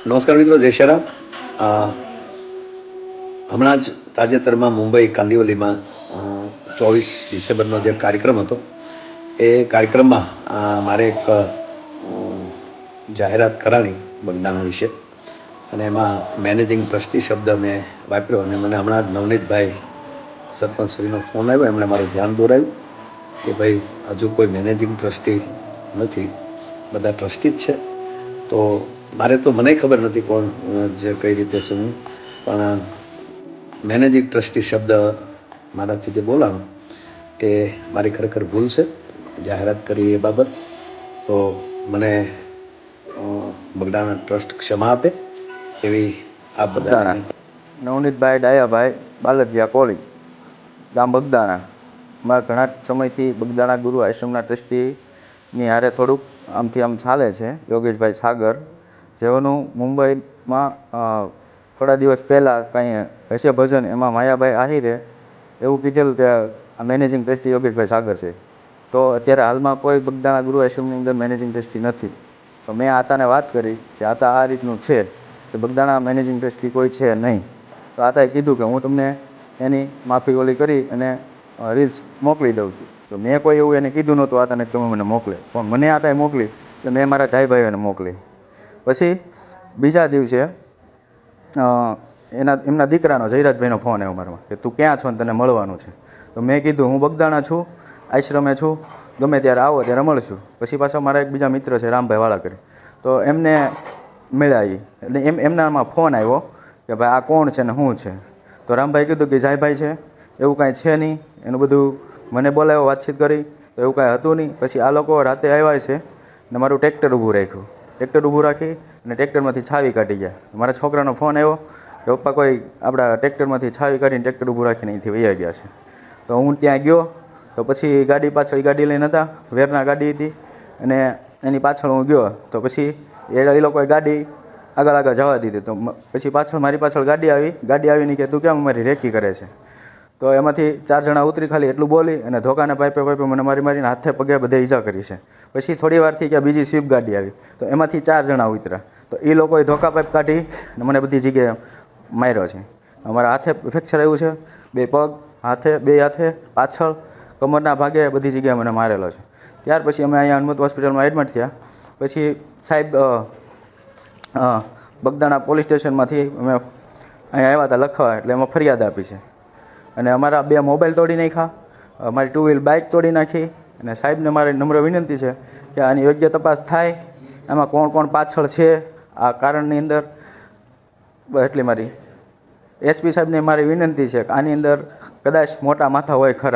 નમસ્કાર મિત્રો, જય શ્રી રામ. હમણાં જ તાજેતરમાં મુંબઈ કાંદિવલીમાં 24 ડિસેમ્બરનો જે કાર્યક્રમ હતો એ કાર્યક્રમમાં મારે એક જાહેરાત કરાવી બગદાણા વિશે, અને એમાં મેનેજિંગ ટ્રસ્ટી શબ્દ મેં વાપર્યો, અને મને હમણાં જ નવનીતભાઈ સરપંચશ્રીનો ફોન આવ્યો. એમણે મારું ધ્યાન દોરાયું કે ભાઈ હજુ કોઈ મેનેજિંગ ટ્રસ્ટી નથી, બધા ટ્રસ્ટી જ છે. તો મારે તો મને ખબર નથી કોણ જે કઈ રીતે શું, પણ મેનેજિંગ ટ્રસ્ટી શબ્દ મારાથી જે બોલાણો એ મારી ખરેખર ભૂલ છે. જાહેરાત કરી એ બાબત તો મને બગદાણા ટ્રસ્ટ ક્ષમા આપે એવી આપ બધા. નવનીતભાઈ ડાયાભાઈ બાલદિયા કોળી, ગામ બગદાણા. મારા ઘણા સમયથી બગદાણા ગુરુ આશ્રમના ટ્રસ્ટીની હારે થોડુંક આમથી આમ ચાલે છે. યોગેશભાઈ સાગર, જેઓનું મુંબઈમાં થોડા દિવસ પહેલાં કંઈ હશે ભજન, એમાં માયાભાઈ આહિરે એવું કીધેલું કે આ મેનેજિંગ ટ્રસ્ટી યોગેશભાઈ સાગર છે. તો અત્યારે હાલમાં કોઈ બગદાણા ગુરુ આશ્રમની અંદર મેનેજિંગ ટ્રસ્ટી નથી. તો મેં આતાને વાત કરી કે આતા આ રીતનું છે કે બગદાણા મેનેજિંગ ટ્રસ્ટી કોઈ છે નહીં. તો આતાએ કીધું કે હું તમને એની માફી ઓલી કરી અને રીલ્સ મોકલી દઉં છું. તો મેં કોઈ એવું એને કીધું નહોતું આતાને કે તમે મને મોકલે, પણ મને આતાએ મોકલી તો મેં મારા જાયભાઈઓને મોકલી. પછી બીજા દિવસે એમના દીકરાનો જયરાજભાઈનો ફોન આવ્યો મારામાં કે તું ક્યાં છો ને તને મળવાનું છે. તો મેં કીધું હું બગદાણા છું, આશ્રમે છું, ગમે ત્યારે આવો ત્યારે મળશું. પછી પાછા મારા એક બીજા મિત્ર છે રામભાઈ વાળાકરી, તો એમને મળ્યા એટલે એમનામાં ફોન આવ્યો કે ભાઈ આ કોણ છે ને શું છે. તો રામભાઈ કીધું કે જાયભાઈ છે, એવું કાંઈ છે નહીં. એનું બધું મને બોલાવ્યો, વાતચીત કરી તો એવું કાંઈ હતું નહીં. પછી આ લોકો રાતે આવ્યા છે ને મારું ટ્રેક્ટર ઊભું રાખ્યું. ટ્રેક્ટર ઊભું રાખી અને ટ્રેક્ટરમાંથી છાવી કાઢી ગયા. મારા છોકરાનો ફોન આવ્યો કે પપ્પા કોઈ આપણા ટ્રેક્ટરમાંથી છાવી કાઢીને ટ્રેક્ટર ઊભું રાખીને અહીંથી વહી ગયા છે. તો હું ત્યાં ગયો તો પછી ગાડી પાછળ ગાડી લઈને હતા, વેરના ગાડી હતી, અને એની પાછળ હું ગયો તો પછી એ લોકોએ ગાડી આગળ જવા દીધી. તો પછી પાછળ મારી પાછળ ગાડી આવીને કે તું કેમ અમારી રેકી કરે છે. તો એમાંથી 4 જણા ઉતરી ખાલી એટલું બોલી અને ધોકાને પાઇપે મને મારીને હાથે પગે બધે ઈજા કરી છે. પછી થોડી વારથી કે બીજી સ્વિફ્ટ ગાડી આવી તો એમાંથી 4 જણા ઉતર્યા. તો એ લોકોએ ધોકા પાઇપ કાઢી અને મને બધી જગ્યાએ માર્યો છે. અમારા હાથે ફ્રેક્ચર આવ્યું છે, 2 પગ, બે હાથે, પાછળ, કમરના ભાગે બધી જગ્યાએ મને મારેલો છે. ત્યાર પછી અમે અહીંયા હનુમત હોસ્પિટલમાં એડમિટ થયા. પછી સાહેબ બગદાણા પોલીસ સ્ટેશનમાંથી અમે અહીંયા આવ્યા હતા લખવા, એટલે એમાં ફરિયાદ આપી છે. અને અમારા 2 મોબાઈલ તોડી નાખ્યા, અમારી 2 વ્હીલ બાઇક તોડી નાખી. અને સાહેબને મારી નમ્ર વિનંતી છે કે આની યોગ્ય તપાસ થાય, એમાં કોણ કોણ પાછળ છે આ કારણની અંદર. એટલી મારી એસપી સાહેબને મારી વિનંતી છે કે આની અંદર કદાચ મોટા માથા હોય ખરા.